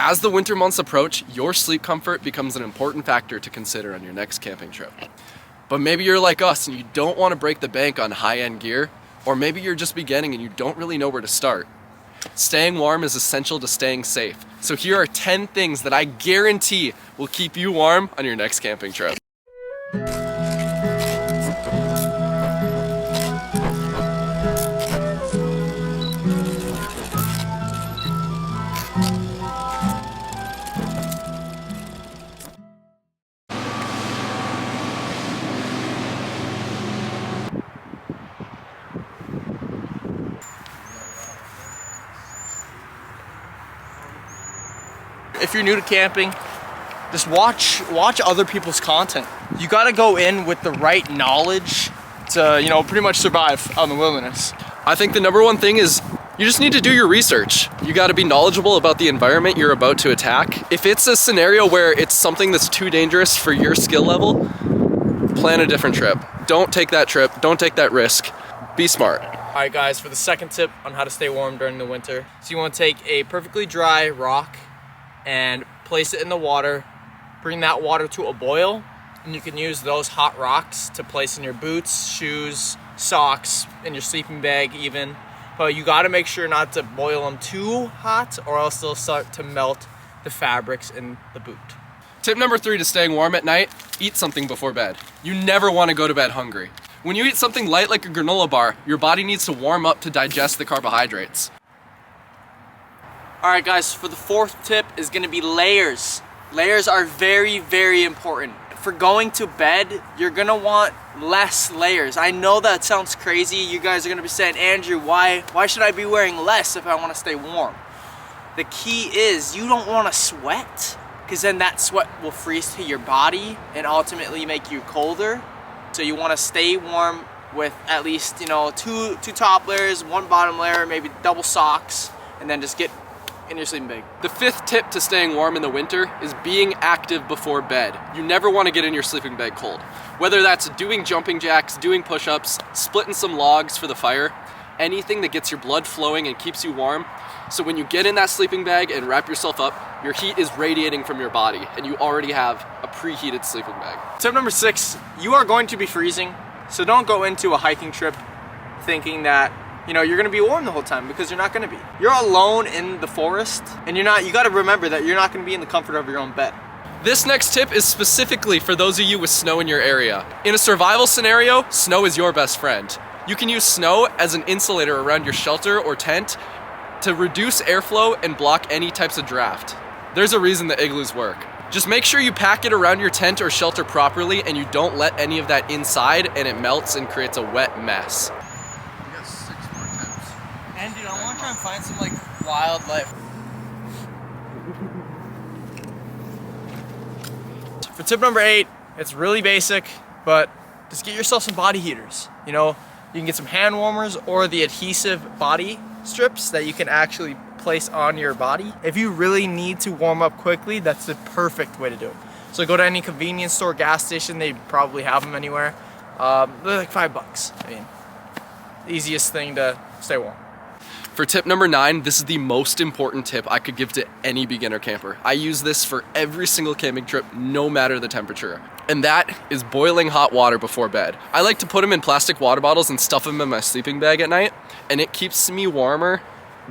As the winter months approach, your sleep comfort becomes an important factor to consider on your next camping trip. But maybe you're like us and you don't want to break the bank on high-end gear, or maybe you're just beginning and you don't really know where to start. Staying warm is essential to staying safe. So here are 10 things that I guarantee will keep you warm on your next camping trip. If you're new to camping, just watch other people's content. You gotta go in with the right knowledge to, pretty much survive out in the wilderness. I think the number one thing is you just need to do your research. You gotta be knowledgeable about the environment you're about to attack. If it's a scenario where it's something that's too dangerous for your skill level, plan a different trip. Don't take that trip, don't take that risk. Be smart. All right guys, for the second tip on how to stay warm during the winter. So you wanna take a perfectly dry rock and place it in the water, bring that water to a boil, and you can use those hot rocks to place in your boots, shoes, socks, in your sleeping bag even. But you gotta make sure not to boil them too hot or else they'll start to melt the fabrics in the boot. Tip number 3 to staying warm at night, eat something before bed. You never wanna go to bed hungry. When you eat something light like a granola bar, your body needs to warm up to digest the carbohydrates. All right guys, for the fourth tip is gonna be layers. Layers are very, very important. For going to bed, you're gonna want less layers. I know that sounds crazy. You guys are gonna be saying, Andrew, why should I be wearing less if I wanna stay warm? The key is you don't wanna sweat, because then that sweat will freeze to your body and ultimately make you colder. So you wanna stay warm with at least, two top layers, one bottom layer, maybe double socks, and then just get in your sleeping bag. The 5th tip to staying warm in the winter is being active before bed. You never want to get in your sleeping bag cold. Whether that's doing jumping jacks, doing push-ups, splitting some logs for the fire, anything that gets your blood flowing and keeps you warm. So when you get in that sleeping bag and wrap yourself up, your heat is radiating from your body and you already have a preheated sleeping bag. Tip number 6, you are going to be freezing. So don't go into a hiking trip thinking that you're gonna be warm the whole time, because you're not gonna be. You're alone in the forest and you gotta remember that you're not gonna be in the comfort of your own bed. This next tip is specifically for those of you with snow in your area. In a survival scenario, snow is your best friend. You can use snow as an insulator around your shelter or tent to reduce airflow and block any types of draft. There's a reason the igloos work. Just make sure you pack it around your tent or shelter properly and you don't let any of that inside and it melts and creates a wet mess. And dude, I want to try and find some wildlife. For tip number 8, it's really basic, but just get yourself some body heaters. You can get some hand warmers or the adhesive body strips that you can actually place on your body. If you really need to warm up quickly, that's the perfect way to do it. So go to any convenience store, gas station, they probably have them anywhere. They're like $5. I mean, easiest thing to stay warm. For tip number 9, this is the most important tip I could give to any beginner camper. I use this for every single camping trip, no matter the temperature. And that is boiling hot water before bed. I like to put them in plastic water bottles and stuff them in my sleeping bag at night, and it keeps me warmer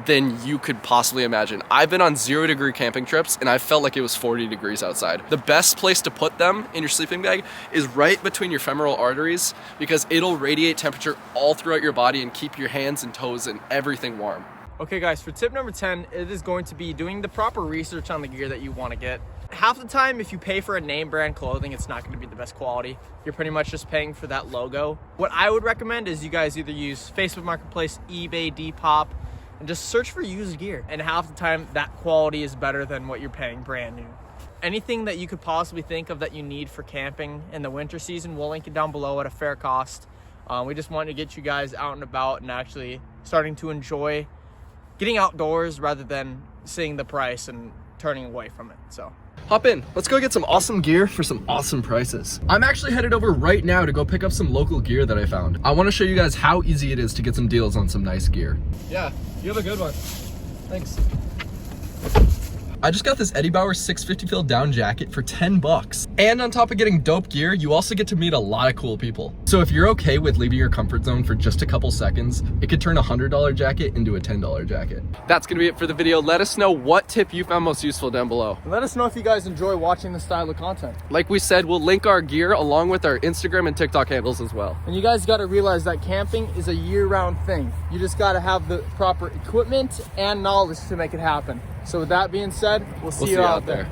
than you could possibly imagine. I've been on 0-degree camping trips and I felt like it was 40 degrees outside. The best place to put them in your sleeping bag is right between your femoral arteries, because it'll radiate temperature all throughout your body and keep your hands and toes and everything warm. Okay guys, for tip number 10, it is going to be doing the proper research on the gear that you want to get. Half the time, if you pay for a name brand clothing, it's not going to be the best quality. You're pretty much just paying for that logo. What I would recommend is you guys either use Facebook Marketplace, eBay, Depop, and just search for used gear. And half the time, that quality is better than what you're paying brand new. Anything that you could possibly think of that you need for camping in the winter season, we'll link it down below at a fair cost. We just wanted to get you guys out and about and actually starting to enjoy getting outdoors rather than seeing the price and turning away from it. So Hop in, let's go get some awesome gear for some awesome prices. I'm actually headed over right now to go pick up some local gear that I found. I want to show you guys how easy it is to get some deals on some nice gear. yeah, you have a good one. Thanks. I just got this Eddie Bauer 650 fill down jacket for 10 bucks. And on top of getting dope gear, you also get to meet a lot of cool people. So if you're okay with leaving your comfort zone for just a couple seconds, it could turn a $100 jacket into a $10 jacket. That's gonna be it for the video. Let us know what tip you found most useful down below. And let us know if you guys enjoy watching this style of content. Like we said, we'll link our gear along with our Instagram and TikTok handles as well. And you guys got to realize that camping is a year-round thing. You just got to have the proper equipment and knowledge to make it happen. So with that being said, we'll see you out there.